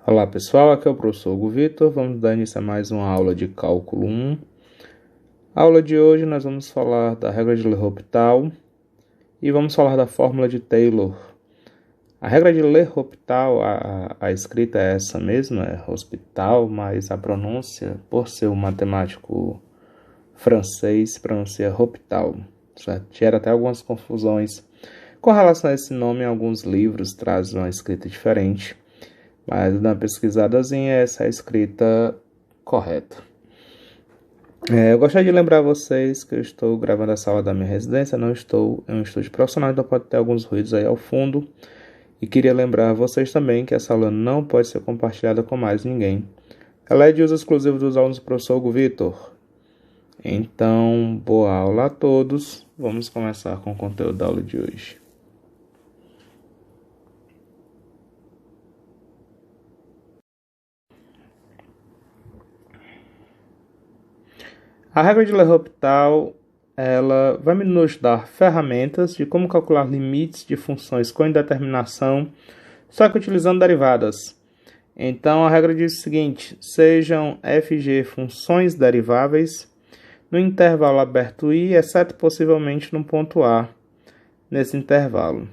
Olá pessoal, aqui é o professor Hugo Vitor, vamos dar início a mais uma aula de Cálculo 1. A aula de hoje nós vamos falar da regra de L'Hopital e vamos falar da fórmula de Taylor. A regra de L'Hopital, a escrita é essa mesma, é hospital, mas a pronúncia, por ser um matemático francês, pronuncia Hopital, certo? Gera até algumas confusões com relação a esse nome. Em alguns livros traz uma escrita diferente. Mas na pesquisadazinha, essa é a escrita correta. Eu gostaria de lembrar vocês que eu estou gravando essa aula da minha residência, não estou em um estúdio profissional, então pode ter alguns ruídos aí ao fundo. E queria lembrar vocês também que essa aula não pode ser compartilhada com mais ninguém. Ela é de uso exclusivo dos alunos do professor Hugo Vitor. Então, boa aula a todos. Vamos começar com o conteúdo da aula de hoje. A regra de L'Hopital, ela vai nos dar ferramentas de como calcular limites de funções com indeterminação, só que utilizando derivadas. Então, a regra diz o seguinte: sejam f e g funções deriváveis no intervalo aberto I, exceto possivelmente no ponto A, nesse intervalo.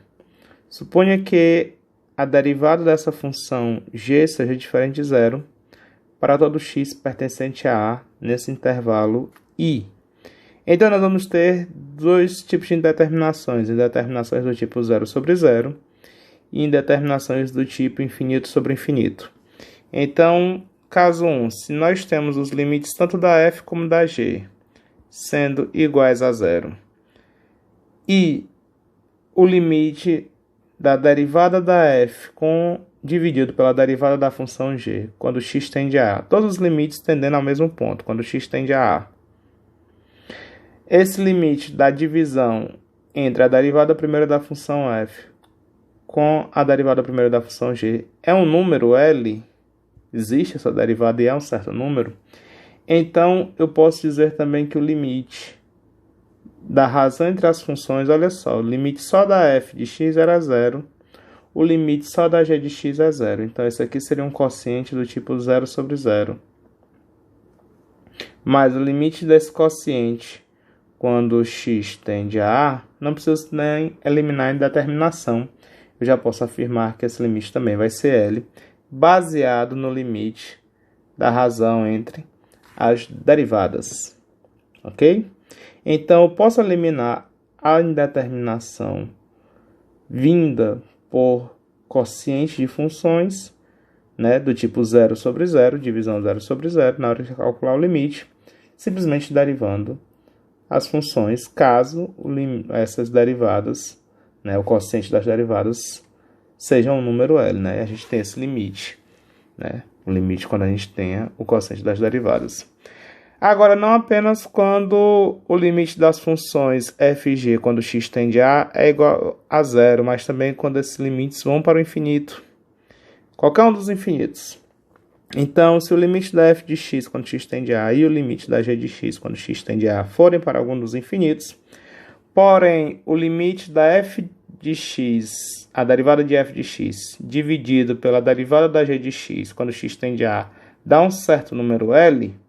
Suponha que a derivada dessa função g seja diferente de zero para todo x pertencente a A nesse intervalo I. Então, nós vamos ter dois tipos de indeterminações. Indeterminações do tipo 0 sobre 0 e indeterminações do tipo infinito sobre infinito. Então, caso 1, se nós temos os limites tanto da f como da g sendo iguais a 0 e o limite da derivada da f dividido pela derivada da função g, quando x tende a A. Todos os limites tendendo ao mesmo ponto, quando x tende a A. Esse limite da divisão entre a derivada primeira da função f com a derivada primeira da função g é um número L, existe essa derivada e é um certo número, então eu posso dizer também que o limite da razão entre as funções, olha só, o limite só da f de x era 0, o limite só da g de x é 0. Então, esse aqui seria um quociente do tipo 0 sobre 0. Mas o limite desse quociente, quando x tende a A, não preciso nem eliminar a indeterminação. Eu já posso afirmar que esse limite também vai ser L, baseado no limite da razão entre as derivadas. Ok? Então, eu posso eliminar a indeterminação vinda por quociente de funções, né, do tipo 0 sobre 0, divisão 0 sobre 0, na hora de calcular o limite, simplesmente derivando as funções, caso essas derivadas, né, o quociente das derivadas, seja um número L, né, e a gente tem esse limite, né, o limite quando a gente tenha o quociente das derivadas. Agora, não apenas quando o limite das funções f e g, quando x tende a A, é igual a 0, mas também quando esses limites vão para o infinito. Qualquer um dos infinitos. Então, se o limite da f de x, quando x tende a A, e o limite da g de x, quando x tende a A, forem para algum dos infinitos, porém, o limite da f de x, a derivada de f de x, dividido pela derivada da g de x, quando x tende a A, dá um certo número L,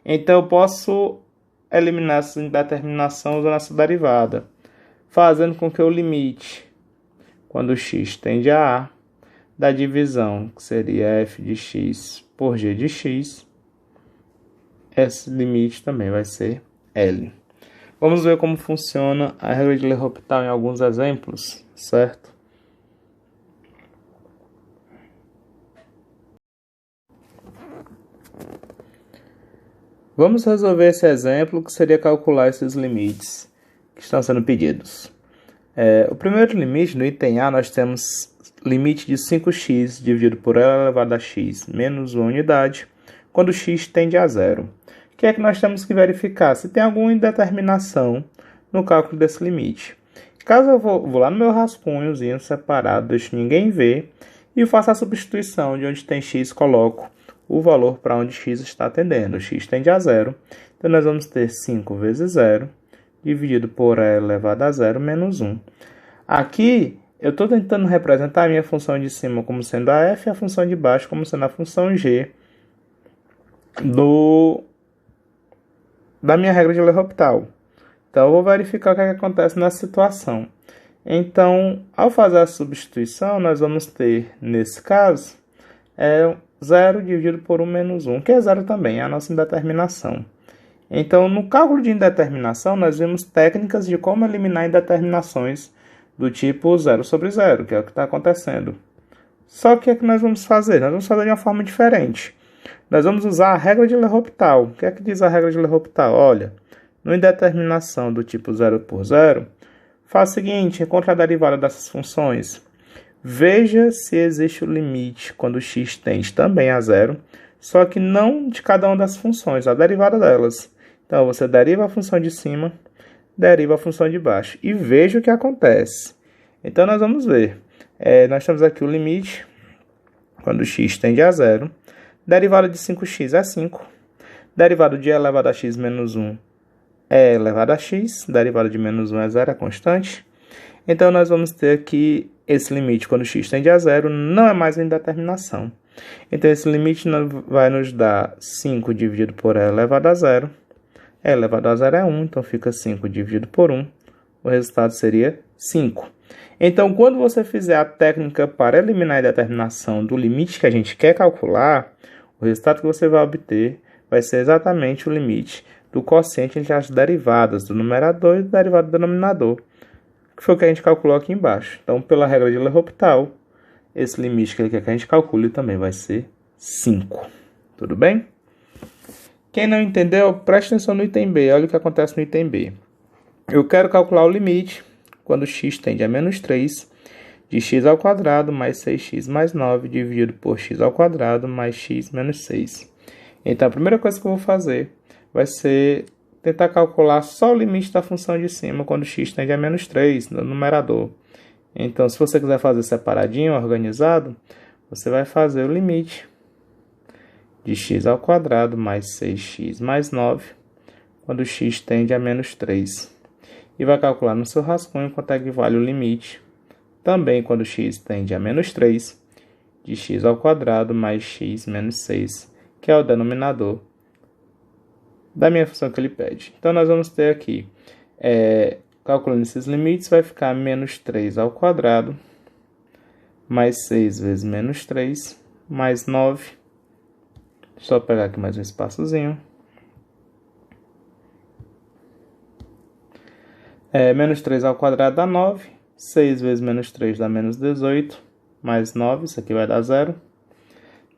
então, eu posso eliminar essa indeterminação usando essa derivada, fazendo com que o limite, quando x tende a A, da divisão, que seria f de x por g de x, esse limite também vai ser L. Vamos ver como funciona a regra de L'Hopital em alguns exemplos, certo? Vamos resolver esse exemplo, que seria calcular esses limites que estão sendo pedidos. O primeiro limite, no item A, nós temos limite de 5x dividido por L elevado a x menos 1 unidade, quando x tende a 0. O que é que nós temos que verificar? Se tem alguma indeterminação no cálculo desse limite. Caso eu vou lá no meu rascunhozinho separado, deixo ninguém ver, e faço a substituição de onde tem x, coloco o valor para onde x está tendendo. X tende a 0, então nós vamos ter 5 vezes 0, dividido por L elevado a 0 menos 1. Aqui eu estou tentando representar a minha função de cima como sendo a f e a função de baixo como sendo a função g da minha regra de L'Hopital. Então, eu vou verificar o que acontece nessa situação. Então, ao fazer a substituição, nós vamos ter, nesse caso, 0 dividido por 1 menos 1, que é 0 também, é a nossa indeterminação. Então, no cálculo de indeterminação, nós vimos técnicas de como eliminar indeterminações do tipo 0 sobre 0, que é o que está acontecendo. Só que o que nós vamos fazer? Nós vamos fazer de uma forma diferente. Nós vamos usar a regra de L'Hopital. O que é que diz a regra de L'Hopital? Olha, no indeterminação do tipo 0 por 0, faz o seguinte, encontre a derivada dessas funções. Veja se existe o limite quando x tende também a 0, só que não de cada uma das funções, a derivada delas. Então, você deriva a função de cima, deriva a função de baixo e veja o que acontece. Então, nós vamos ver. Nós temos aqui o limite quando x tende a 0. Derivada de 5x é 5. Derivada de e elevado a x menos 1 é elevado a x. Derivada de menos 1 é 0, é constante. Então, nós vamos ter aqui esse limite quando x tende a 0, não é mais uma indeterminação. Então, esse limite vai nos dar 5 dividido por e elevado a 0. E elevado a 0 é 1, então fica 5 dividido por 1. O resultado seria 5. Então, quando você fizer a técnica para eliminar a indeterminação do limite que a gente quer calcular, o resultado que você vai obter vai ser exatamente o limite do quociente entre as derivadas do numerador e do derivado do denominador, que foi o que a gente calculou aqui embaixo. Então, pela regra de L'Hopital, esse limite que ele quer que a gente calcule também vai ser 5. Tudo bem? Quem não entendeu, preste atenção no item B. Olha o que acontece no item B. Eu quero calcular o limite quando x tende a menos 3 de x ao quadrado mais 6x mais 9 dividido por x ao quadrado mais x menos 6. Então, a primeira coisa que eu vou fazer vai ser tentar calcular só o limite da função de cima quando x tende a menos 3 no numerador. Então, se você quiser fazer separadinho, organizado, você vai fazer o limite de x ao quadrado mais 6x mais 9 quando x tende a menos 3. E vai calcular no seu rascunho quanto é que vale o limite, também quando x tende a menos 3, de x ao quadrado mais x menos 6, que é o denominador da minha função que ele pede. Então, nós vamos ter aqui, calculando esses limites, vai ficar menos 3 ao quadrado, mais 6 vezes menos 3, mais 9. Só pegar aqui mais um espaçozinho. Menos 3 ao quadrado dá 9. 6 vezes menos 3 dá menos 18. Mais 9, isso aqui vai dar 0.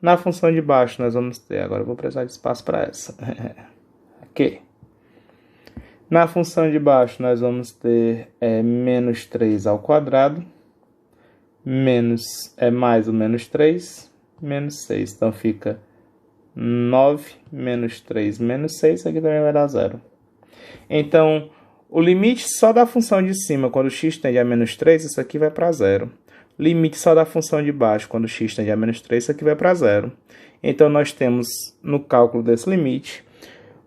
Na função de baixo, nós vamos ter... Agora eu vou precisar de espaço para essa. Aqui. Na função de baixo, nós vamos ter menos 3 ao quadrado. Mais o menos 3. Menos 6. Então, fica 9 menos 3 menos 6. Isso aqui também vai dar 0. Então... o limite só da função de cima, quando x tende a menos 3, isso aqui vai para 0. Limite só da função de baixo, quando x tende a menos 3, isso aqui vai para 0. Então, nós temos, no cálculo desse limite,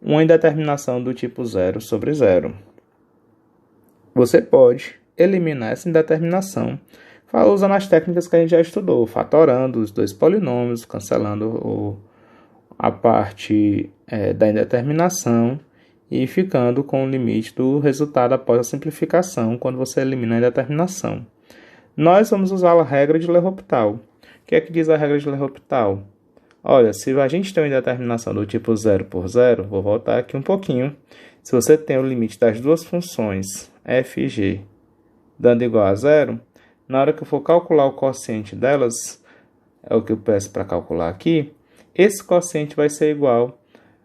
uma indeterminação do tipo 0 sobre 0. Você pode eliminar essa indeterminação usando as técnicas que a gente já estudou, fatorando os dois polinômios, cancelando a parte da indeterminação, e ficando com o limite do resultado após a simplificação, quando você elimina a indeterminação. Nós vamos usar a regra de L'Hopital. O que é que diz a regra de L'Hopital? Olha, se a gente tem uma indeterminação do tipo 0 por 0, vou voltar aqui um pouquinho. Se você tem o limite das duas funções f e g dando igual a 0, na hora que eu for calcular o quociente delas, é o que eu peço para calcular aqui, esse quociente vai ser igual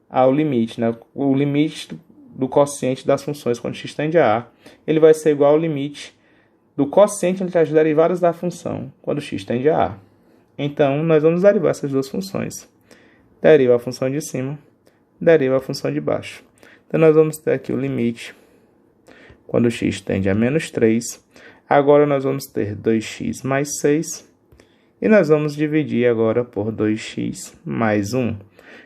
ao limite, né? O limite do quociente das funções quando x tende a a, ele vai ser igual ao limite do quociente entre as derivadas da função quando x tende a a. Então, nós vamos derivar essas duas funções. Deriva a função de cima, deriva a função de baixo. Então, nós vamos ter aqui o limite quando x tende a menos 3. Agora, nós vamos ter 2x mais 6. E nós vamos dividir agora por 2x mais 1.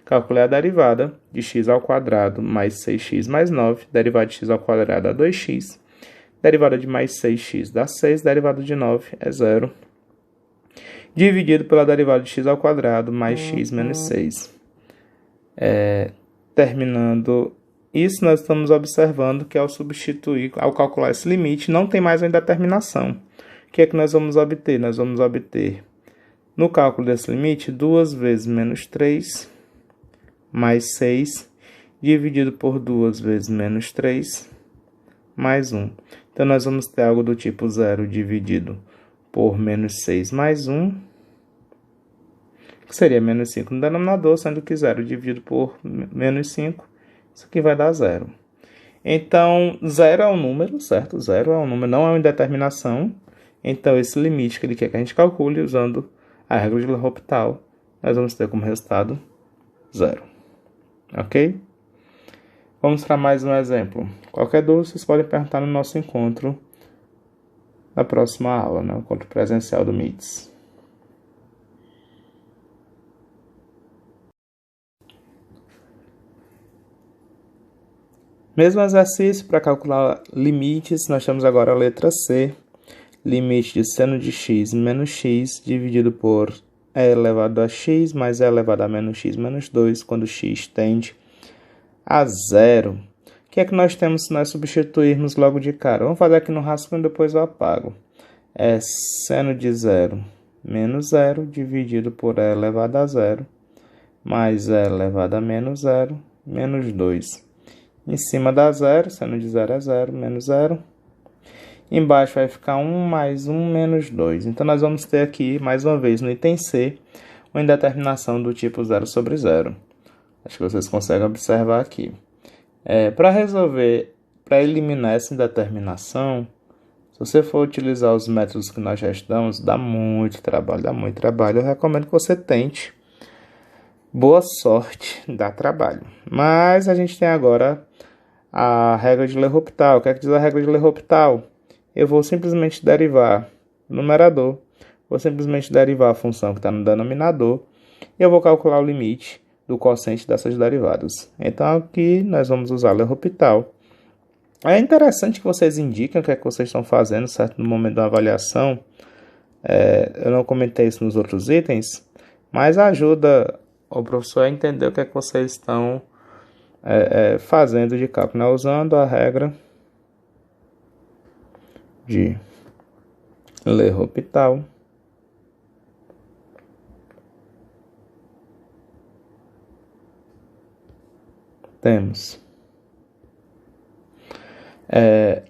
Calculei a derivada de x ao quadrado mais 6x mais 9. Derivada de x ao quadrado é 2x. Derivada de mais 6x dá 6, derivada de 9 é 0. Dividido pela derivada de x ao quadrado mais x menos 6. Terminando isso, nós estamos observando que ao substituir, ao calcular esse limite, não tem mais uma indeterminação. O que é que nós vamos obter? Nós vamos obter, no cálculo desse limite, 2 vezes menos 3 mais 6, dividido por 2 vezes menos 3 mais 1. Então, nós vamos ter algo do tipo 0 dividido por menos 6 mais 1, que seria menos 5 no denominador, sendo que 0 dividido por menos 5, isso aqui vai dar 0. Então, 0 é um número, certo? 0 é um número, não é uma indeterminação. Então, esse limite que ele quer que a gente calcule usando a regra de L'Hopital, nós vamos ter como resultado 0. Ok? Vamos para mais um exemplo. Qualquer dúvida, vocês podem perguntar no nosso encontro na próxima aula, né? O encontro presencial do MITS. Mesmo exercício para calcular limites, nós temos agora a letra C. Limite de seno de x menos x dividido por e elevado a x mais e elevado a menos x menos 2, quando x tende a 0. O que é que nós temos se nós substituirmos logo de cara? Vamos fazer aqui no rascunho e depois eu apago. É seno de 0 menos 0 dividido por e elevado a 0 mais e elevado a menos 0 menos 2. Em cima dá 0, seno de 0 é 0, menos 0. Embaixo vai ficar 1 mais 1 menos 2. Então, nós vamos ter aqui, mais uma vez, no item C, uma indeterminação do tipo 0 sobre 0. Acho que vocês conseguem observar aqui. Para resolver, para eliminar essa indeterminação, se você for utilizar os métodos que nós já estudamos, dá muito trabalho, Eu recomendo que você tente. Boa sorte, dá trabalho. Mas a gente tem agora a regra de L'Hopital. O que é que diz a regra de L'Hopital? Eu vou simplesmente derivar o numerador, vou simplesmente derivar a função que está no denominador e eu vou calcular o limite do quociente dessas derivadas. Então, aqui nós vamos usar L'Hopital. É interessante que vocês indiquem o que é que vocês estão fazendo, certo? No momento da avaliação. Eu não comentei isso nos outros itens, mas ajuda o professor a entender o que é que vocês estão fazendo de cálculo, né? Usando a regra de L'Hopital. Temos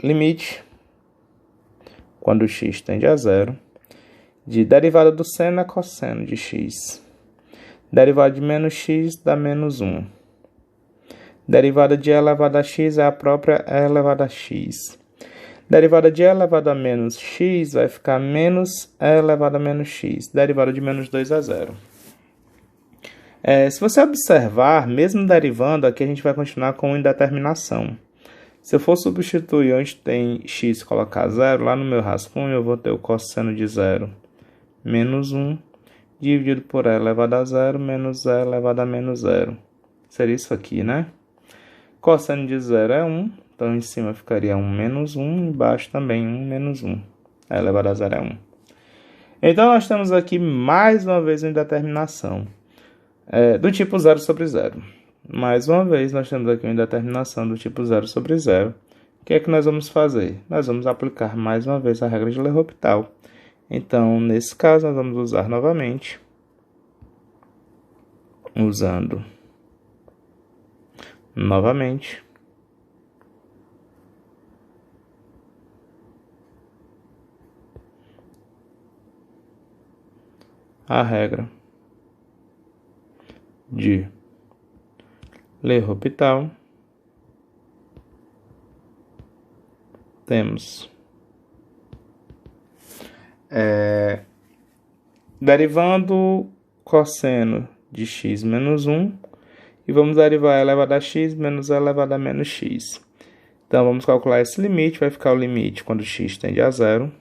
limite, quando x tende a 0, de derivada do seno a cosseno de x. Derivada de menos x dá menos 1. Derivada de e elevado a x é a própria e elevado a x. Derivada de e elevado a menos x vai ficar menos e elevado a menos x. Derivada de menos 2 é 0. Se você observar, mesmo derivando, aqui a gente vai continuar com indeterminação. Se eu for substituir onde tem x e colocar 0, lá no meu rascunho eu vou ter o cosseno de 0 menos 1, dividido por e elevado a 0 menos e elevado a menos 0. Seria isso aqui, né? Cosseno de 0 é 1, então em cima ficaria 1 menos 1, embaixo também 1 menos 1. E elevado a 0 é 1. Então, nós temos aqui mais uma vez uma indeterminação do tipo 0 sobre 0. Mais uma vez, nós temos aqui uma indeterminação do tipo 0 sobre 0. O que é que nós vamos fazer? Nós vamos aplicar mais uma vez a regra de L'Hopital. Então, nesse caso, nós vamos usar novamente, usando novamente a regra de L'Hopital. Temos derivando cosseno de x menos 1 e vamos derivar e elevado a x menos e elevado a menos x. Então, vamos calcular esse limite, vai ficar o limite quando x tende a 0.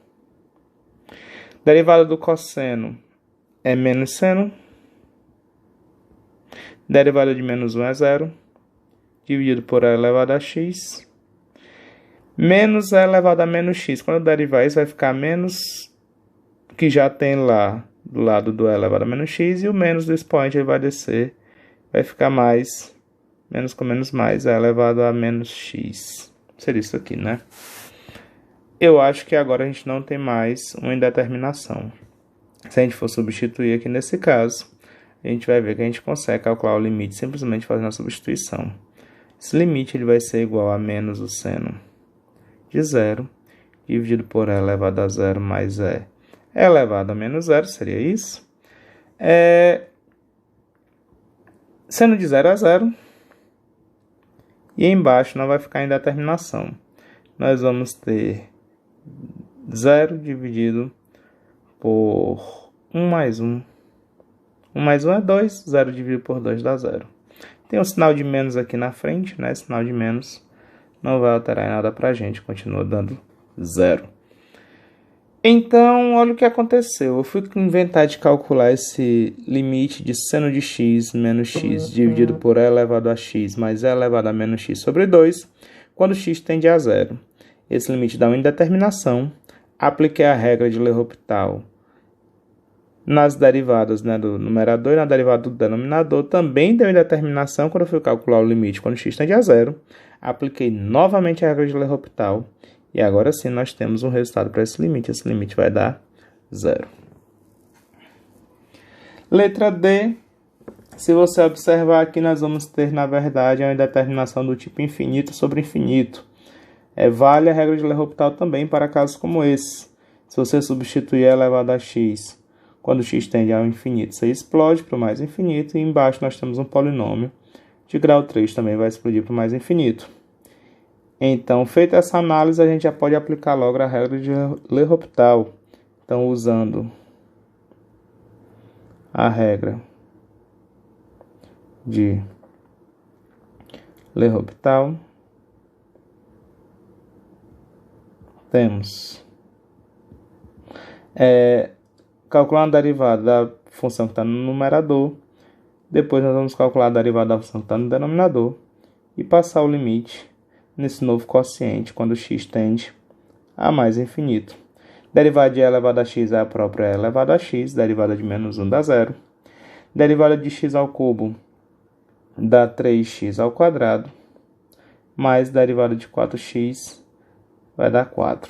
Derivada do cosseno é menos seno. Derivada de menos 1 é 0, dividido por e elevado a x. Menos é elevado a menos x. Quando eu derivar isso, vai ficar menos que já tem lá do lado do e elevado a menos x. E o menos do expoente ele vai descer. Vai ficar mais. Menos com menos mais é elevado a menos x. Seria isso aqui, né? Eu acho que agora a gente não tem mais uma indeterminação. Se a gente for substituir aqui nesse caso, a gente vai ver que a gente consegue calcular o limite simplesmente fazendo a substituição. Esse limite ele vai ser igual a menos o seno de 0, dividido por e elevado a 0 mais e elevado a menos 0, seria isso. Seno de 0 a 0. E embaixo não vai ficar indeterminação. Nós vamos ter 0 dividido por 1 mais 1. 1 mais 1 é 2, 0 dividido por 2 dá 0. Tem um sinal de menos aqui na frente, né? Sinal de menos não vai alterar nada pra gente, continua dando 0. Então, olha o que aconteceu. Eu fui inventar de calcular esse limite de seno de x menos x dividido por e elevado a x mais e elevado a menos x sobre 2, quando x tende a 0. Esse limite dá uma indeterminação. Apliquei a regra de L'Hopital nas derivadas, né, do numerador e na derivada do denominador. Também deu indeterminação quando eu fui calcular o limite quando x tende a 0. Apliquei novamente a regra de L'Hopital. E agora sim nós temos um resultado para esse limite. Esse limite vai dar 0. Letra D. Se você observar aqui, nós vamos ter, na verdade, uma indeterminação do tipo infinito sobre infinito. Vale a regra de L'Hopital também para casos como esse. Se você substituir e elevado a x, quando x tende ao infinito, você explode para o mais infinito. E embaixo nós temos um polinômio de grau 3, também vai explodir para o mais infinito. Então, feita essa análise, a gente já pode aplicar logo a regra de L'Hopital. Então, usando a regra de L'Hopital, temos calcular a derivada da função que está no numerador. Depois nós vamos calcular a derivada da função que está no denominador e passar o limite nesse novo quociente quando x tende a mais infinito. Derivada de e elevado a x é a própria e elevado a x, derivada de menos 1 dá 0. Derivada de x ao cubo dá 3x ao quadrado, mais derivada de 4x vai dar 4.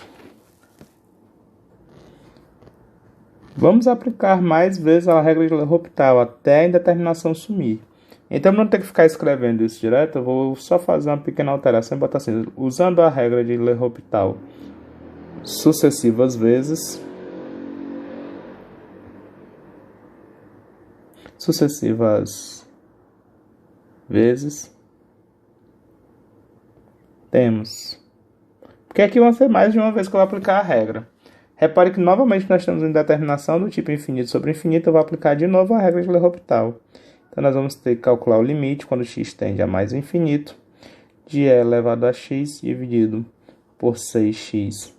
Vamos aplicar mais vezes a regra de L'Hopital até a indeterminação sumir. Então, para não ter que ficar escrevendo isso direto, eu vou só fazer uma pequena alteração e botar assim, usando a regra de L'Hopital sucessivas vezes, temos. Porque aqui vai ser mais de uma vez que eu vou aplicar a regra. Repare que novamente nós temos uma indeterminação do tipo infinito sobre infinito, eu vou aplicar de novo a regra de L'Hopital. Então, nós vamos ter que calcular o limite quando x tende a mais infinito de e elevado a x dividido por 6x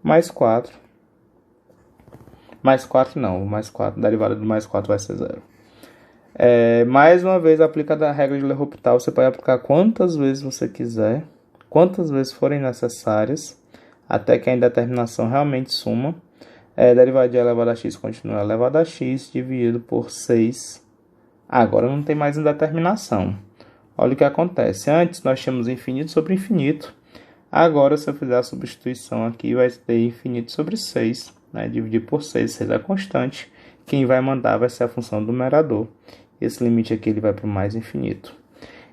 mais 4. Mais 4 não, mais 4, derivada do mais 4 vai ser 0. Mais uma vez, aplica a regra de L'Hopital, você pode aplicar quantas vezes você quiser, quantas vezes forem necessárias, até que a indeterminação realmente suma. Derivada de e elevado a x continua elevado a x dividido por 6. Agora não tem mais indeterminação. Olha o que acontece. Antes nós tínhamos infinito sobre infinito. Agora, se eu fizer a substituição aqui, vai ter infinito sobre 6. Né? Dividir por 6, 6 é constante. Quem vai mandar vai ser a função do numerador. Esse limite aqui ele vai para o mais infinito.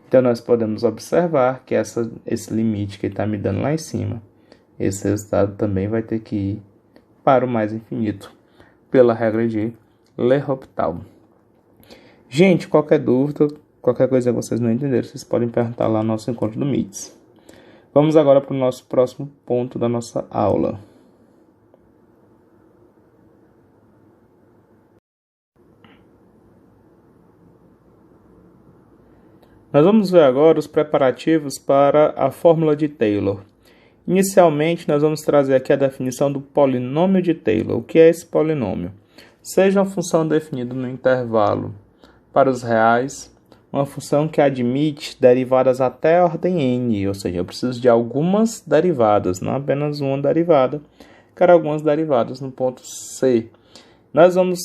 Então, nós podemos observar que esse limite que ele está me dando lá em cima, esse resultado também vai ter que ir para o mais infinito, pela regra de L'Hopital. Gente, qualquer dúvida, qualquer coisa que vocês não entenderam, vocês podem perguntar lá no nosso encontro do MITS. Vamos agora para o nosso próximo ponto da nossa aula. Nós vamos ver agora os preparativos para a fórmula de Taylor. Inicialmente, nós vamos trazer aqui a definição do polinômio de Taylor. O que é esse polinômio? Seja uma função definida no intervalo para os reais uma função que admite derivadas até a ordem n, ou seja, eu preciso de algumas derivadas, não apenas uma derivada, quero algumas derivadas no ponto C. Nós vamos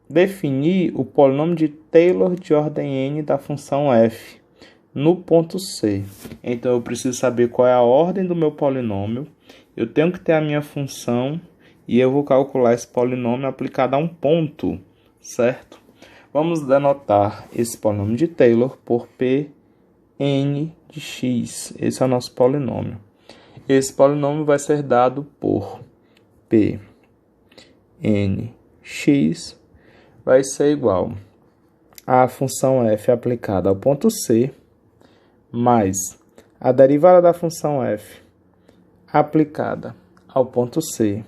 definir o polinômio de Taylor de ordem n da função f no ponto C. Então, eu preciso saber qual é a ordem do meu polinômio, eu tenho que ter a minha função e eu vou calcular esse polinômio aplicado a um ponto, certo? Vamos denotar esse polinômio de Taylor por Pn de x. Esse é o nosso polinômio. Esse polinômio vai ser dado por Pnx vai ser igual à função f aplicada ao ponto C mais a derivada da função f aplicada ao ponto C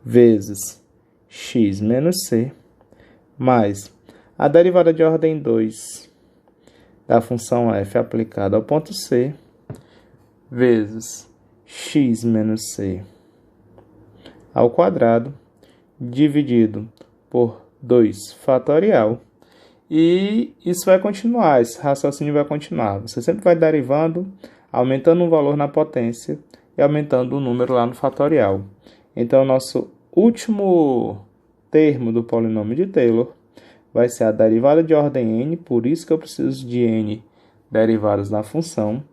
vezes x menos c mais a derivada de ordem 2 da função f aplicada ao ponto C vezes x menos c ao quadrado dividido por 2 fatorial. E isso vai continuar, esse raciocínio vai continuar. Você sempre vai derivando, aumentando um valor na potência e aumentando o número lá no fatorial. Então, o nosso último termo do polinômio de Taylor vai ser a derivada de ordem n, por isso que eu preciso de n derivadas na função,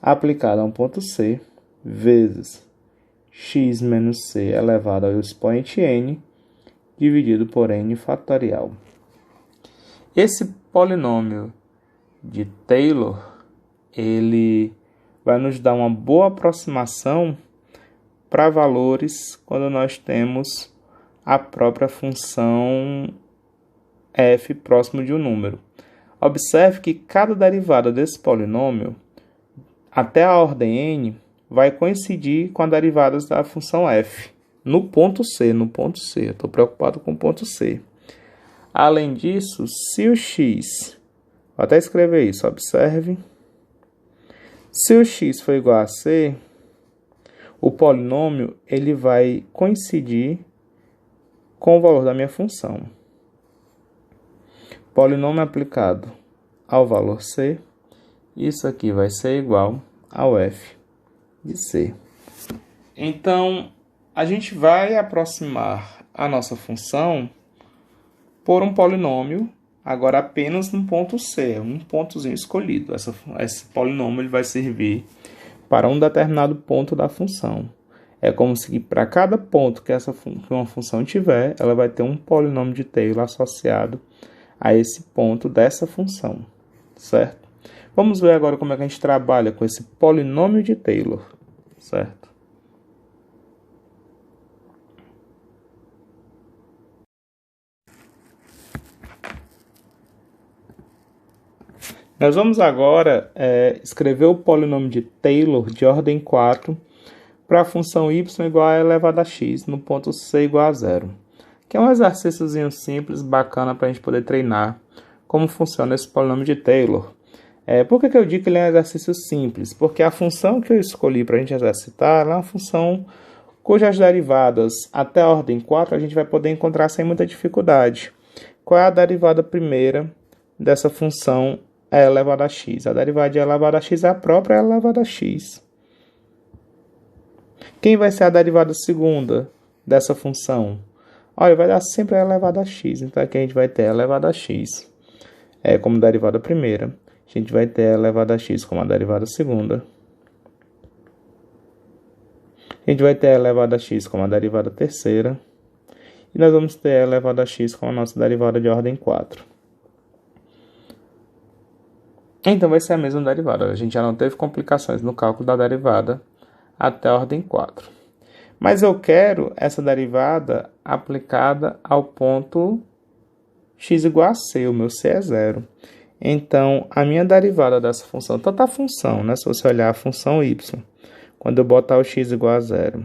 aplicada a um ponto C, vezes x menos c elevado ao expoente n, dividido por n fatorial. Esse polinômio de Taylor, ele vai nos dar uma boa aproximação para valores quando nós temos a própria função f próximo de um número. Observe que cada derivada desse polinômio, até a ordem n, vai coincidir com as derivadas da função f. No ponto C, eu estou preocupado com o ponto C. Além disso, se o x, vou até escrever isso, observe. Se o x for igual a c, o polinômio ele vai coincidir com o valor da minha função. Polinômio aplicado ao valor c, isso aqui vai ser igual ao f de c. Então, a gente vai aproximar a nossa função por um polinômio, agora apenas no ponto C, um pontozinho escolhido. Esse polinômio ele vai servir para um determinado ponto da função. É como se para cada ponto que uma função tiver, ela vai ter um polinômio de Taylor associado a esse ponto dessa função, certo? Vamos ver agora como é que a gente trabalha com esse polinômio de Taylor, certo? Nós vamos agora escrever o polinômio de Taylor de ordem 4 para a função y igual a elevado a x no ponto C igual a 0. Que é um exercíciozinho simples, bacana para a gente poder treinar como funciona esse polinômio de Taylor. Por que eu digo que ele é um exercício simples? Porque a função que eu escolhi para a gente exercitar é uma função cujas derivadas até a ordem 4 a gente vai poder encontrar sem muita dificuldade. Qual é a derivada primeira dessa função e elevado a x? A derivada de elevado a x é a própria elevado a x. Quem vai ser a derivada segunda dessa função? Olha, vai dar sempre a elevado a x. Então, aqui a gente vai ter a elevado a x como derivada primeira. A gente vai ter a elevado a x como a derivada segunda. A gente vai ter a elevado a x como a derivada terceira. E nós vamos ter a elevado a x como a nossa derivada de ordem 4. Então, vai ser a mesma derivada. A gente já não teve complicações no cálculo da derivada até a ordem 4. Mas eu quero essa derivada aplicada ao ponto x igual a c. O meu c é 0. Então, a minha derivada dessa função, tanto a função, né, se você olhar a função y, quando eu botar o x igual a 0,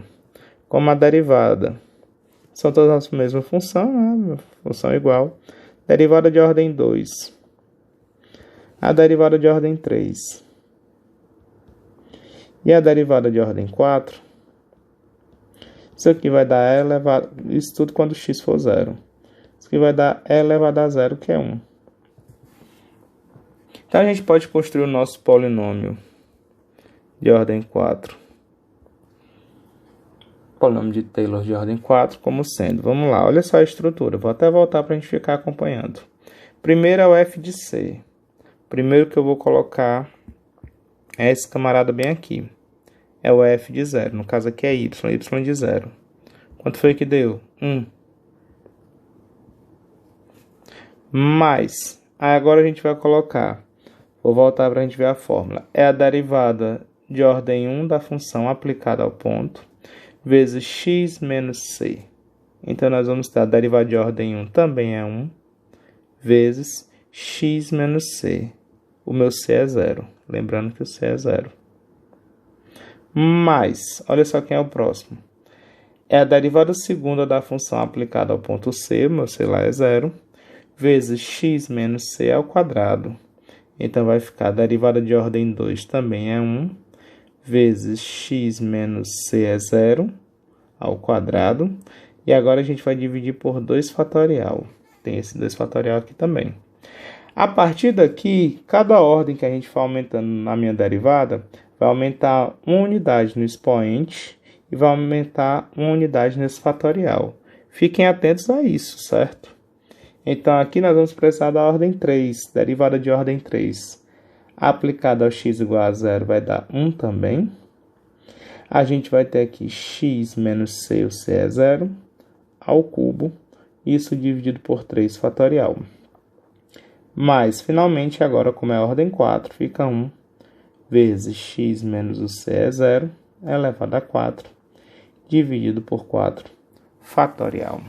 como a derivada, são todas a mesma função, né, função igual, derivada de ordem 2. A derivada de ordem 3 e a derivada de ordem 4, isso aqui vai dar e elevado, isso tudo quando x for 0. Isso aqui vai dar e elevado a 0, que é 1. Então, a gente pode construir o nosso polinômio de ordem 4. Polinômio de Taylor de ordem 4 como sendo. Vamos lá, olha só a estrutura. Vou até voltar para a gente ficar acompanhando. Primeiro é o f de c. Primeiro que eu vou colocar é esse camarada bem aqui. É o f de 0. No caso aqui é y de 0. Quanto foi que deu? 1. Mais. Aí agora a gente vai colocar. Vou voltar para a gente ver a fórmula. É a derivada de ordem 1 da função aplicada ao ponto, vezes x menos c. Então, nós vamos ter a derivada de ordem 1 também é 1, vezes x menos c. O meu c é 0. Lembrando que o c é 0. Mais, olha só quem é o próximo. É a derivada segunda da função aplicada ao ponto c, o meu c lá é 0, vezes x menos c ao quadrado. Então, vai ficar a derivada de ordem 2 também é 1, vezes x menos c é 0 ao quadrado. E agora a gente vai dividir por 2 fatorial. Tem esse 2 fatorial aqui também. A partir daqui, cada ordem que a gente for aumentando na minha derivada, vai aumentar uma unidade no expoente e vai aumentar uma unidade nesse fatorial. Fiquem atentos a isso, certo? Então, aqui nós vamos precisar da ordem 3, derivada de ordem 3. Aplicada ao x igual a 0 vai dar 1 também. A gente vai ter aqui x menos c, o c é 0, ao cubo. Isso dividido por 3 fatorial. Mas, finalmente, agora como é ordem 4, fica 1 vezes x menos o c é 0, elevado a 4, dividido por 4 fatorial.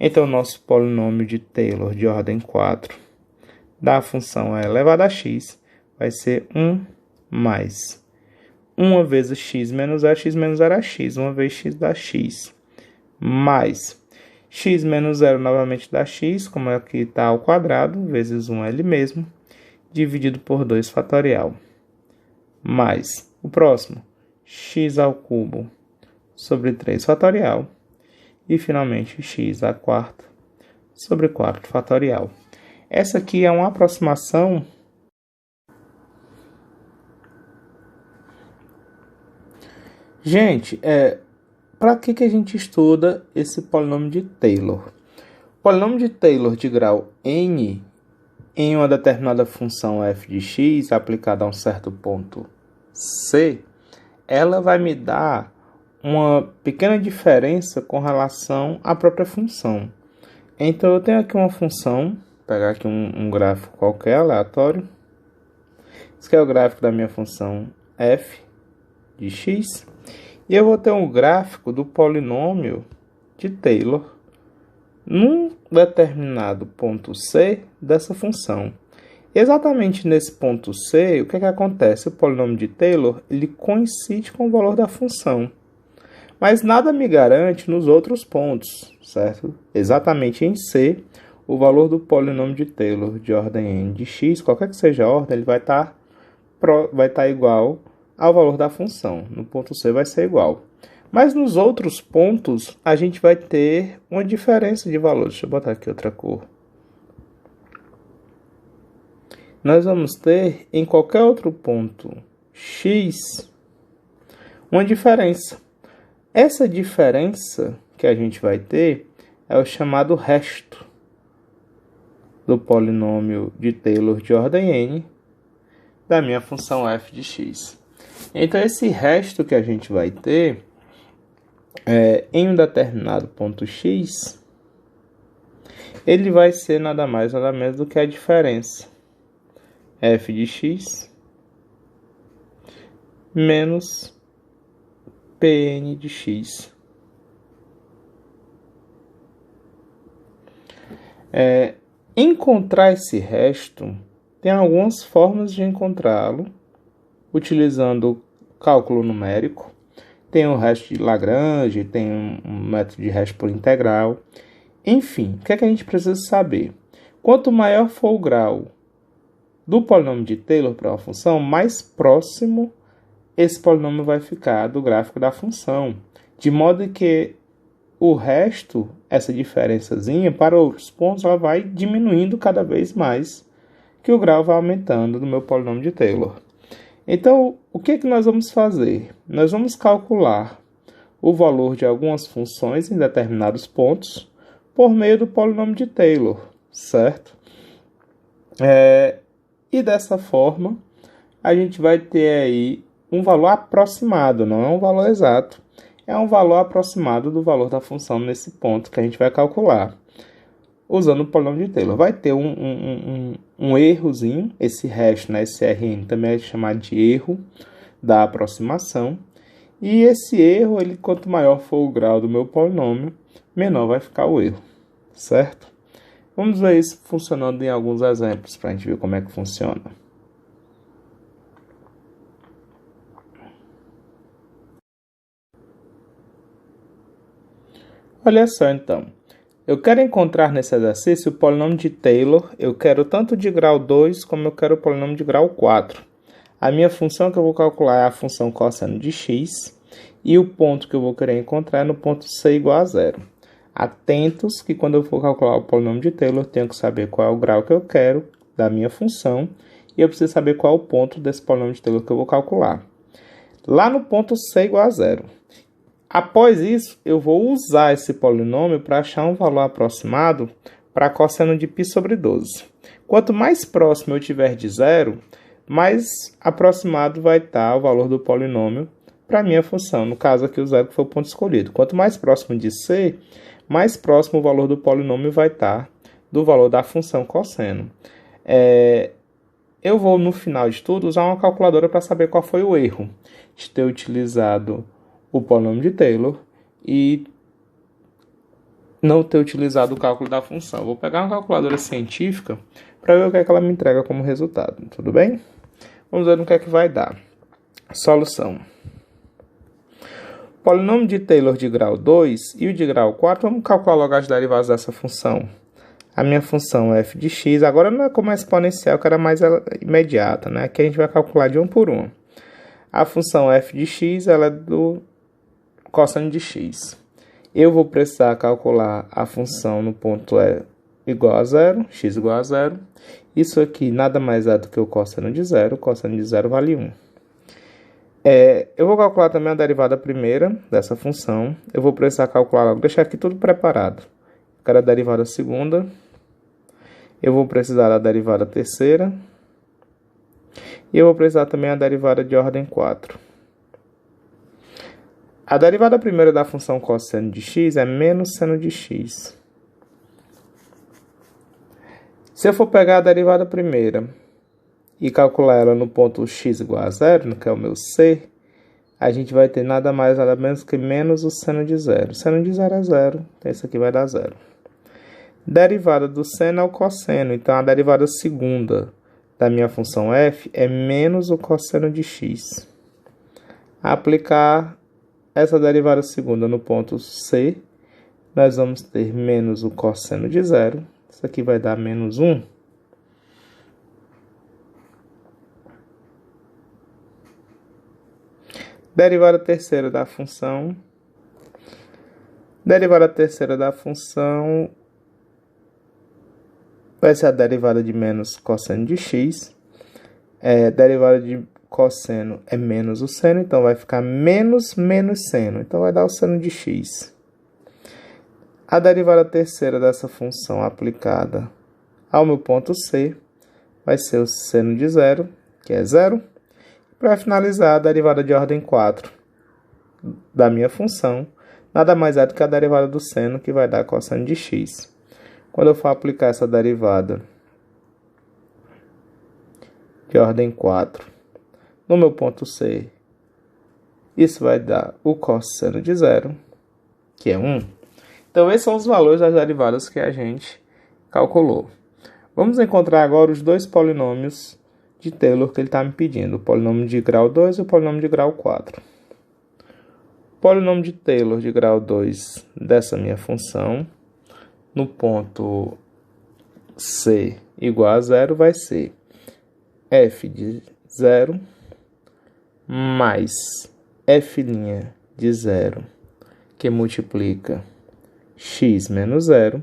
Então, o nosso polinômio de Taylor de ordem 4 da função é elevado a x vai ser 1 mais 1 vezes x menos 0 é x, 1 vezes x dá x, mais x menos 0 novamente dá x, como aqui está ao quadrado, vezes 1 é ele mesmo, dividido por 2 fatorial, mais o próximo, x ao cubo sobre 3 fatorial, e finalmente x à quarta sobre 4 fatorial. Essa aqui é uma aproximação gente, para que a gente estuda esse polinômio de Taylor? O polinômio de Taylor de grau n em uma determinada função f de x aplicada a um certo ponto c, ela vai me dar uma pequena diferença com relação à própria função. Então, eu tenho aqui uma função, vou pegar aqui um gráfico qualquer, aleatório. Esse aqui é o gráfico da minha função f de x. E eu vou ter um gráfico do polinômio de Taylor num determinado ponto c dessa função. Exatamente nesse ponto c, o que acontece? O polinômio de Taylor ele coincide com o valor da função. Mas nada me garante nos outros pontos, certo? Exatamente em C, o valor do polinômio de Taylor de ordem n de x, qualquer que seja a ordem, ele vai estar igual ao valor da função. No ponto C vai ser igual. Mas nos outros pontos, a gente vai ter uma diferença de valor. Deixa eu botar aqui outra cor. Nós vamos ter, em qualquer outro ponto x, uma diferença. Essa diferença que a gente vai ter é o chamado resto do polinômio de Taylor de ordem n da minha função f de x. Então, esse resto que a gente vai ter em um determinado ponto x, ele vai ser nada mais nada menos do que a diferença f de x menos Pn de x. Encontrar esse resto, tem algumas formas de encontrá-lo, utilizando cálculo numérico. Tem o resto de Lagrange, tem um método de resto por integral. Enfim, o que a gente precisa saber? Quanto maior for o grau do polinômio de Taylor para uma função, mais próximo esse polinômio vai ficar do gráfico da função, de modo que o resto, essa diferençazinha, para outros pontos, ela vai diminuindo cada vez mais que o grau vai aumentando do meu polinômio de Taylor. Então, o que nós vamos fazer? Nós vamos calcular o valor de algumas funções em determinados pontos por meio do polinômio de Taylor, certo? E dessa forma, a gente vai ter aí um valor aproximado, não é um valor exato, é um valor aproximado do valor da função nesse ponto que a gente vai calcular, usando o polinômio de Taylor. Vai ter um errozinho, esse hash, né, esse Rn também é chamado de erro da aproximação, e esse erro, quanto maior for o grau do meu polinômio, menor vai ficar o erro, certo? Vamos ver isso funcionando em alguns exemplos para a gente ver como é que funciona. Olha só então, eu quero encontrar nesse exercício o polinômio de Taylor, eu quero tanto de grau 2 como eu quero o polinômio de grau 4. A minha função que eu vou calcular é a função cosseno de x, e o ponto que eu vou querer encontrar é no ponto c igual a zero. Atentos que quando eu for calcular o polinômio de Taylor, eu tenho que saber qual é o grau que eu quero da minha função, e eu preciso saber qual é o ponto desse polinômio de Taylor que eu vou calcular. Lá no ponto c igual a zero. Após isso, eu vou usar esse polinômio para achar um valor aproximado para cosseno de π sobre 12. Quanto mais próximo eu tiver de zero, mais aproximado vai estar o valor do polinômio para a minha função. No caso aqui, o zero que foi o ponto escolhido. Quanto mais próximo de c, mais próximo o valor do polinômio vai estar do valor da função cosseno. Eu vou, no final de tudo, usar uma calculadora para saber qual foi o erro de ter utilizado o polinômio de Taylor e não ter utilizado o cálculo da função. Vou pegar uma calculadora científica para ver o que é que ela me entrega como resultado, tudo bem? Vamos ver no que é que vai dar. Solução. Polinômio de Taylor de grau 2 e o de grau 4, vamos calcular logo as derivadas dessa função. A minha função é f de x, agora não é como a exponencial, que era mais imediata, né? Aqui a gente vai calcular de um por um. A função f de x, ela é do cosseno de x. Eu vou precisar calcular a função no ponto e igual a zero, x igual a zero. Isso aqui nada mais é do que o cosseno de zero. O cosseno de zero vale 1. Eu vou calcular também a derivada primeira dessa função. Eu vou precisar calcular logo, deixar aqui tudo preparado. Eu quero a derivada segunda. Eu vou precisar da derivada terceira. E eu vou precisar também da derivada de ordem 4. A derivada primeira da função cosseno de x é menos seno de x. Se eu for pegar a derivada primeira e calcular ela no ponto x igual a zero, que é o meu c, a gente vai ter nada mais nada menos que menos o seno de zero. Seno de zero é zero, então isso aqui vai dar zero. Derivada do seno é o cosseno, então a derivada segunda da minha função f é menos o cosseno de x. Aplicar essa derivada segunda no ponto c, nós vamos ter menos o cosseno de zero. Isso aqui vai dar menos 1. Derivada terceira da função. Derivada terceira da função vai ser a derivada de menos cosseno de x. Derivada de cosseno é menos o seno, então vai ficar menos seno. Então vai dar o seno de x. A derivada terceira dessa função aplicada ao meu ponto c vai ser o seno de zero, que é zero. Para finalizar, a derivada de ordem 4 da minha função nada mais é do que a derivada do seno, que vai dar cosseno de x. Quando eu for aplicar essa derivada de ordem 4 no meu ponto c, isso vai dar o cosseno de zero, que é 1. Então, esses são os valores das derivadas que a gente calculou. Vamos encontrar agora os dois polinômios de Taylor que ele está me pedindo, o polinômio de grau 2 e o polinômio de grau 4. O polinômio de Taylor de grau 2 dessa minha função, no ponto c igual a zero, vai ser f de 0 mais f' de 0, que multiplica x menos 0,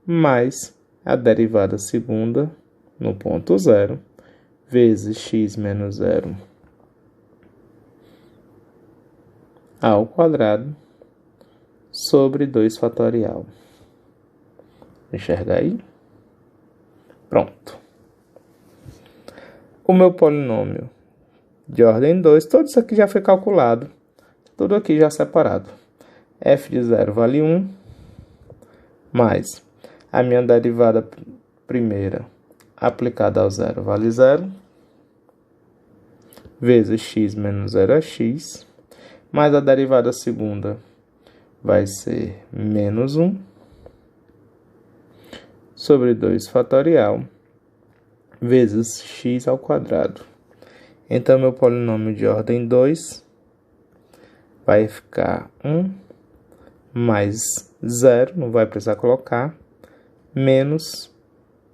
mais a derivada segunda no ponto 0, vezes x menos 0 ao quadrado sobre 2 fatorial. Enxerga aí? Pronto. O meu polinômio de ordem 2, tudo isso aqui já foi calculado. Tudo aqui já separado. F de 0 vale 1, mais a minha derivada primeira aplicada ao 0 vale 0, vezes x menos 0 é x, mais a derivada segunda vai ser menos 1, sobre 2 fatorial, vezes x ao quadrado. Então, meu polinômio de ordem 2 vai ficar 1 mais 0, não vai precisar colocar, menos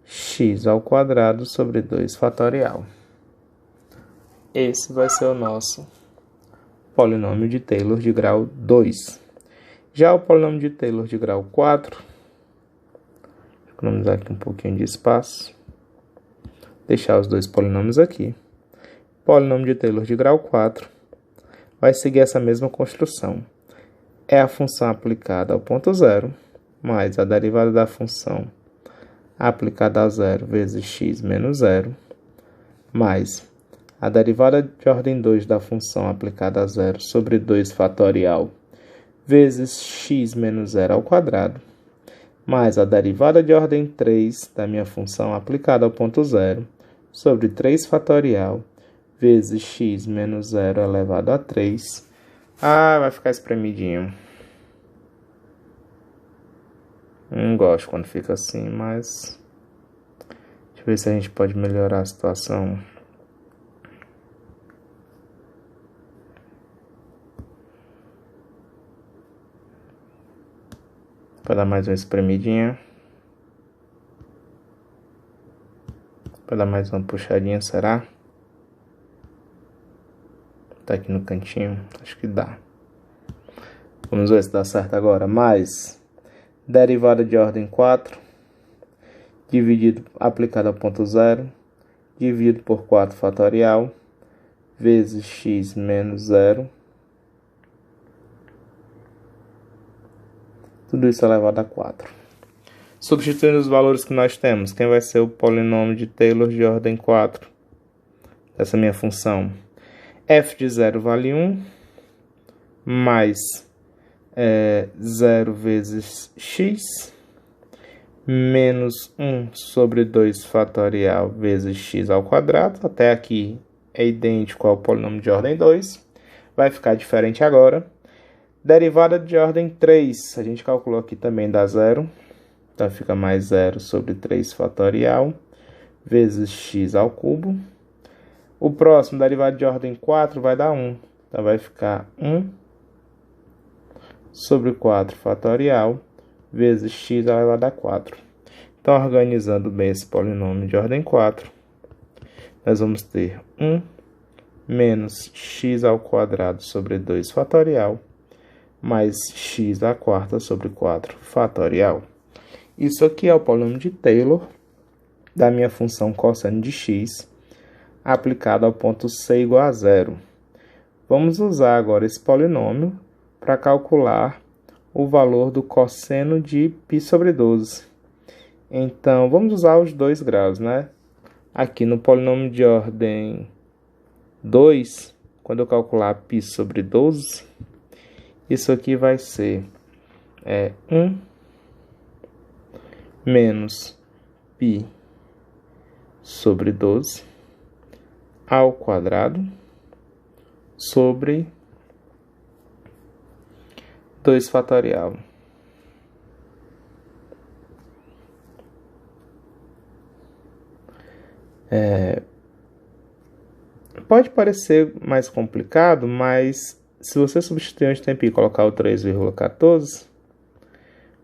x ao quadrado sobre 2 fatorial. Esse vai ser o nosso polinômio de Taylor de grau 2. Já o polinômio de Taylor de grau 4, vou economizar aqui um pouquinho de espaço, deixar os dois polinômios aqui. Polinômio de Taylor de grau 4 vai seguir essa mesma construção. É a função aplicada ao ponto 0, mais a derivada da função aplicada a 0 vezes x menos 0, mais a derivada de ordem 2 da função aplicada a 0 sobre 2 fatorial vezes x menos 0 ao quadrado, mais a derivada de ordem 3 da minha função aplicada ao ponto 0 sobre 3 fatorial vezes x menos 0 elevado a 3. Vai ficar espremidinho. Não gosto quando fica assim, mas deixa eu ver se a gente pode melhorar a situação. Para dar mais uma espremidinha. Para dar mais uma puxadinha, será? Tá aqui no cantinho, acho que dá. Vamos ver se dá certo agora. Mais derivada de ordem 4, dividido, aplicado ao ponto 0, dividido por 4 fatorial, vezes x menos 0. Tudo isso elevado a 4. Substituindo os valores que nós temos, quem vai ser o polinômio de Taylor de ordem 4? Essa minha função. F de 0 vale 1, mais 0 vezes x, menos 1 sobre 2 fatorial vezes x ao quadrado. Até aqui é idêntico ao polinômio de ordem 2. Vai ficar diferente agora. Derivada de ordem 3, a gente calculou aqui também dá 0. Então fica mais 0 sobre 3 fatorial vezes x ao cubo. O próximo, derivada de ordem 4, vai dar 1. Então vai ficar 1 sobre 4 fatorial vezes x elevado a 4. Então, organizando bem esse polinômio de ordem 4, nós vamos ter 1 menos x ao quadrado sobre 2 fatorial mais x à quarta sobre 4 fatorial. Isso aqui é o polinômio de Taylor da minha função cosseno de x aplicado ao ponto c igual a 0. Vamos usar agora esse polinômio para calcular o valor do cosseno de π sobre 12. Então, vamos usar os 2 graus, né? Aqui no polinômio de ordem 2, quando eu calcular π sobre 12, isso aqui vai ser 1 menos π sobre 12 ao quadrado sobre 2 fatorial. Pode parecer mais complicado, mas se você substituir onde tem π e colocar o 3,14,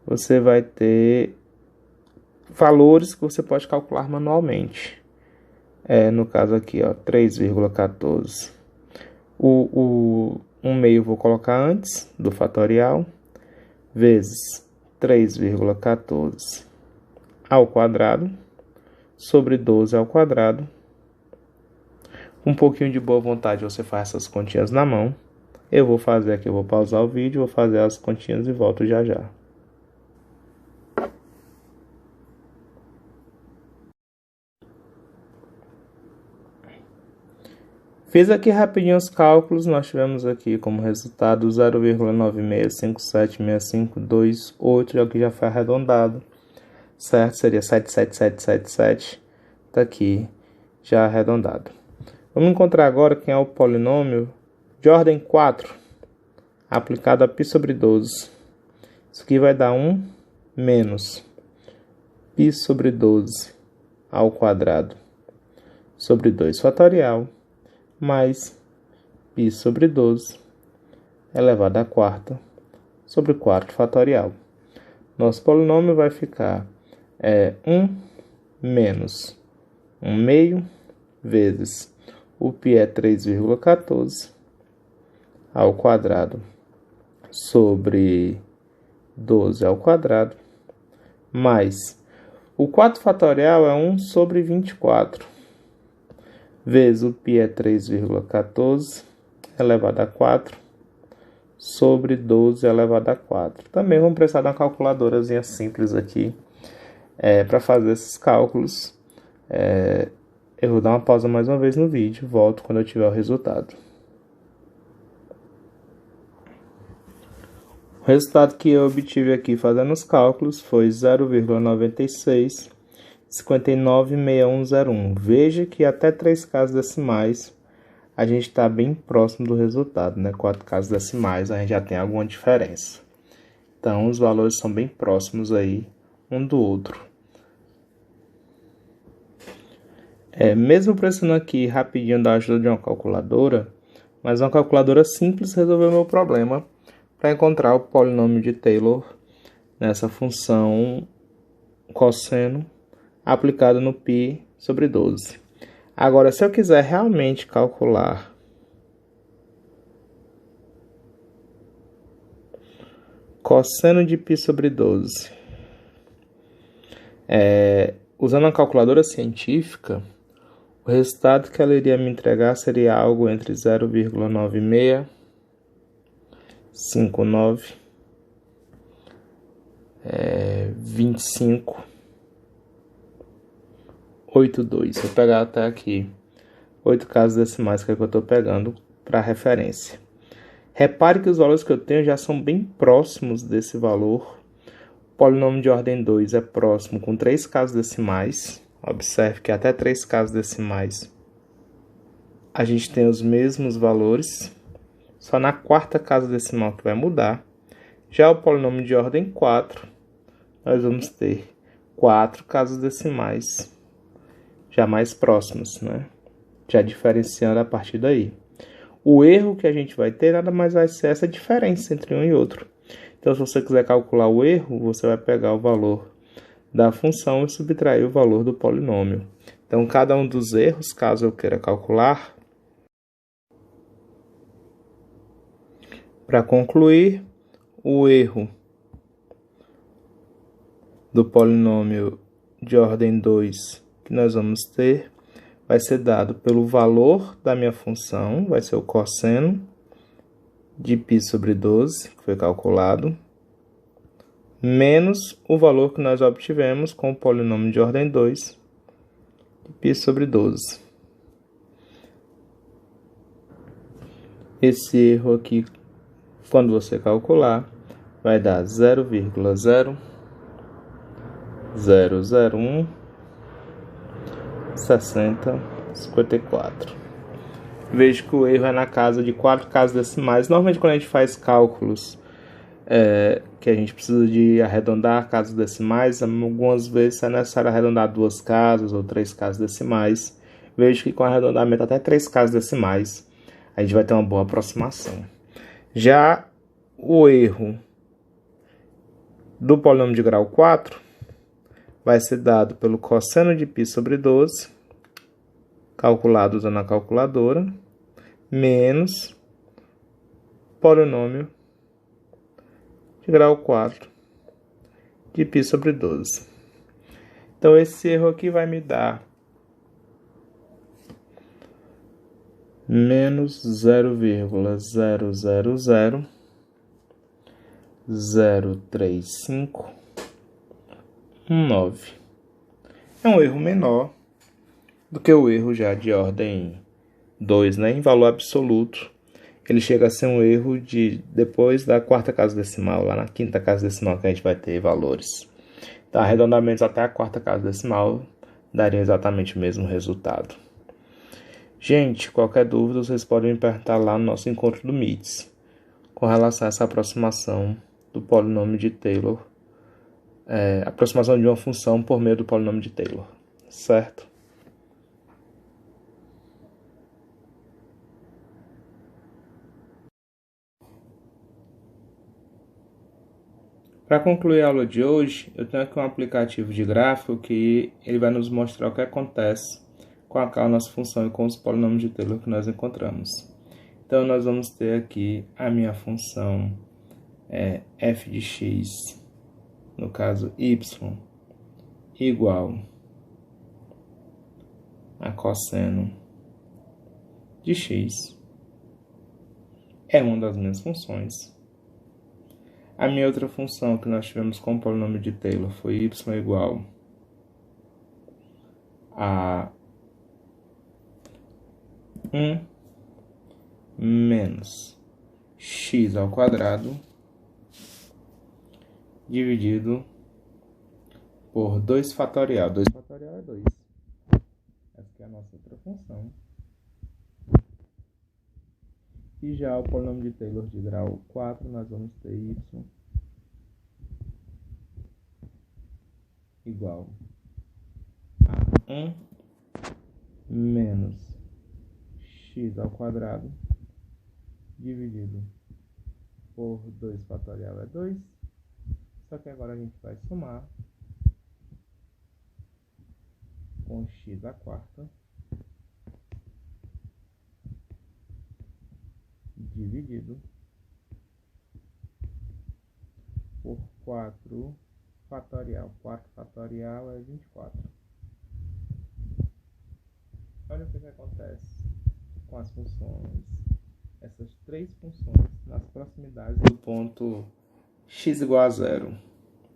você vai ter valores que você pode calcular manualmente. No caso aqui, 3,14. O 1/2 eu vou colocar antes do fatorial, vezes 3,14 ao quadrado sobre 12 ao quadrado. Com um pouquinho de boa vontade você faz essas continhas na mão. Eu vou fazer aqui, eu vou pausar o vídeo, vou fazer as continhas e volto já já. Fiz aqui rapidinho os cálculos, nós tivemos aqui como resultado 0,96576528, aqui já foi arredondado, certo? Seria 77777, tá aqui já arredondado. Vamos encontrar agora quem é o polinômio de ordem 4, aplicado a π sobre 12. Isso aqui vai dar 1 menos π sobre 12 ao quadrado sobre 2 fatorial, mais π sobre 12 elevado à quarta sobre 4 fatorial. Nosso polinômio vai ficar 1 menos 1 meio vezes o π é 3,14 ao quadrado sobre 12 ao quadrado, mais o 4 fatorial é 1 sobre 24, vezes o π é 3,14 elevado a 4 sobre 12 elevado a 4. Também vamos precisar de uma calculadorazinha simples aqui para fazer esses cálculos. Eu vou dar uma pausa mais uma vez no vídeo, volto quando eu tiver o resultado. O resultado que eu obtive aqui fazendo os cálculos foi 0,96596101. Veja que até 3 casas decimais a gente está bem próximo do resultado, né? 4 casas decimais a gente já tem alguma diferença. Então os valores são bem próximos aí um do outro. Mesmo precisando aqui rapidinho da ajuda de uma calculadora, mas uma calculadora simples resolveu o meu problema para encontrar o polinômio de Taylor nessa função cosseno aplicado no π sobre 12. Agora, se eu quiser realmente calcular cosseno de π sobre 12, usando uma calculadora científica, o resultado que ela iria me entregar seria algo entre 0,9659 2582. Vou pegar até aqui 8 casas decimais que é que eu estou pegando para referência. Repare que os valores que eu tenho já são bem próximos desse valor. O polinômio de ordem 2 é próximo com 3 casas decimais. Observe que até 3 casas decimais a gente tem os mesmos valores. Só na quarta casa decimal que vai mudar. Já o polinômio de ordem 4, nós vamos ter 4 casas decimais já mais próximas, né? Já diferenciando a partir daí. O erro que a gente vai ter nada mais vai ser essa diferença entre um e outro. Então, se você quiser calcular o erro, você vai pegar o valor da função e subtrair o valor do polinômio. Então, cada um dos erros, caso eu queira calcular, para concluir, o erro do polinômio de ordem 2 que nós vamos ter vai ser dado pelo valor da minha função, vai ser o cosseno de π sobre 12, que foi calculado, menos o valor que nós obtivemos com o polinômio de ordem 2, de π sobre 12. Esse erro aqui, quando você calcular, vai dar 0,0001 6054. Vejo que o erro é na casa de 4 casas decimais. Normalmente quando a gente faz cálculos que a gente precisa de arredondar casas decimais, algumas vezes é necessário arredondar 2 casas ou 3 casas decimais. Vejo que com arredondamento até 3 casas decimais a gente vai ter uma boa aproximação. Já o erro do polinômio de grau 4 vai ser dado pelo cosseno de π sobre 12, calculado usando a calculadora, menos polinômio de grau 4 de π sobre 12. Então, esse erro aqui vai me dar menos 0,00003,519. É um erro menor do que o erro já de ordem 2, né? Em valor absoluto, ele chega a ser um erro depois da quarta casa decimal, lá na quinta casa decimal que a gente vai ter valores. Então, arredondamentos até a quarta casa decimal dariam exatamente o mesmo resultado. Gente, qualquer dúvida vocês podem me perguntar lá no nosso encontro do MITS com relação a essa aproximação do polinômio de Taylor, aproximação de uma função por meio do polinômio de Taylor, certo? Para concluir a aula de hoje, eu tenho aqui um aplicativo de gráfico que ele vai nos mostrar o que acontece com aquela nossa função e com os polinômios de Taylor que nós encontramos. Então, nós vamos ter aqui a minha função f de x, no caso y, igual a cosseno de x. É uma das minhas funções. A minha outra função que nós tivemos com o polinômio de Taylor foi y igual a 1 menos x ao quadrado dividido por 2 fatorial. 2 fatorial é 2. Essa aqui é a nossa outra função. E já o polinômio de Taylor de grau 4, nós vamos ter y igual a 1 menos x ao quadrado dividido por 2 fatorial é 2. Só que agora a gente vai somar com x à quarta dividido por 4 fatorial. 4 fatorial é 24. Olha o que acontece com as funções, essas três funções, nas proximidades do ponto x igual a 0.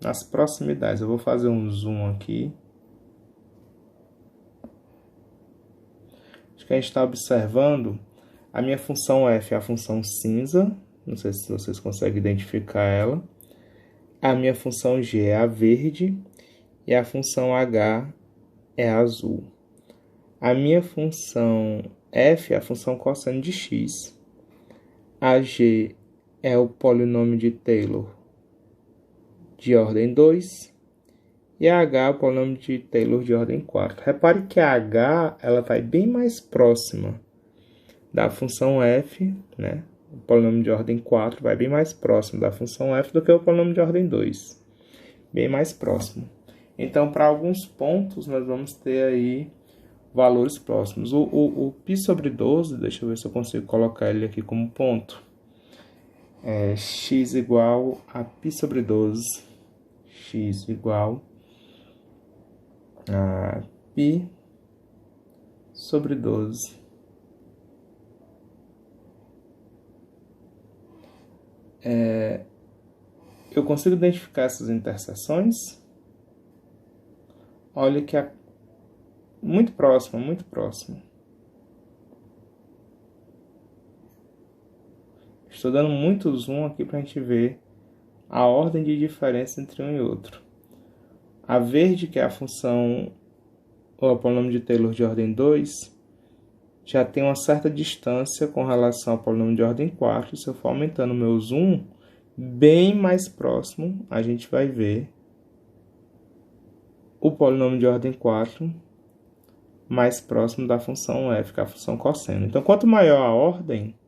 Nas proximidades, eu vou fazer um zoom aqui. Acho que a gente está observando a minha função f é a função cinza, não sei se vocês conseguem identificar ela. A minha função g é a verde e a função h é a azul. A minha função f é a função cosseno de x. A g é o polinômio de Taylor de ordem 2 e a h é o polinômio de Taylor de ordem 4. Repare que a h ela vai bem mais próxima da função f, né? O polinômio de ordem 4 vai bem mais próximo da função f do que o polinômio de ordem 2. Bem mais próximo. Então, para alguns pontos, nós vamos ter aí valores próximos. O π sobre 12, deixa eu ver se eu consigo colocar ele aqui como ponto. É x igual a π sobre 12. X igual a π sobre 12. Eu consigo identificar essas interseções. Olha que é muito próximo, muito próximo. Estou dando muito zoom aqui para a gente ver a ordem de diferença entre um e outro. A verde, que é a função, ou o polinômio de Taylor de ordem 2, já tem uma certa distância com relação ao polinômio de ordem 4. Se eu for aumentando o meu zoom, bem mais próximo, a gente vai ver o polinômio de ordem 4 mais próximo da função f, que é a função cosseno. Então, quanto maior a ordem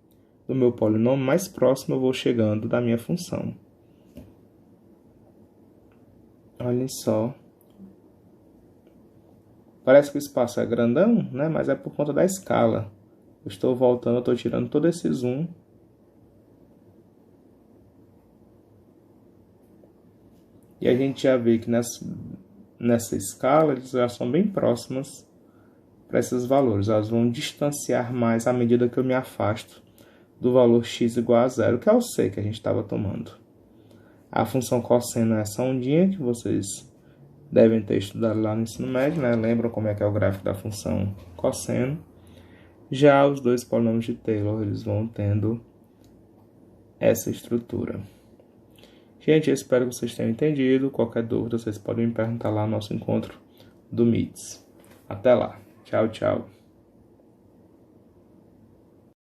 do meu polinômio, mais próximo eu vou chegando da minha função. Olhem só. Parece que o espaço é grandão, né? Mas é por conta da escala. Eu estou voltando, eu estou tirando todo esse zoom. E a gente já vê que nessa escala, eles já são bem próximas para esses valores. Elas vão distanciar mais à medida que eu me afasto do valor x igual a zero, que é o c que a gente estava tomando. A função cosseno é essa ondinha que vocês devem ter estudado lá no ensino médio, né? Lembram como é que é o gráfico da função cosseno? Já os dois polinômios de Taylor, eles vão tendo essa estrutura. Gente, eu espero que vocês tenham entendido. Qualquer dúvida, vocês podem me perguntar lá no nosso encontro do MITS. Até lá. Tchau, tchau.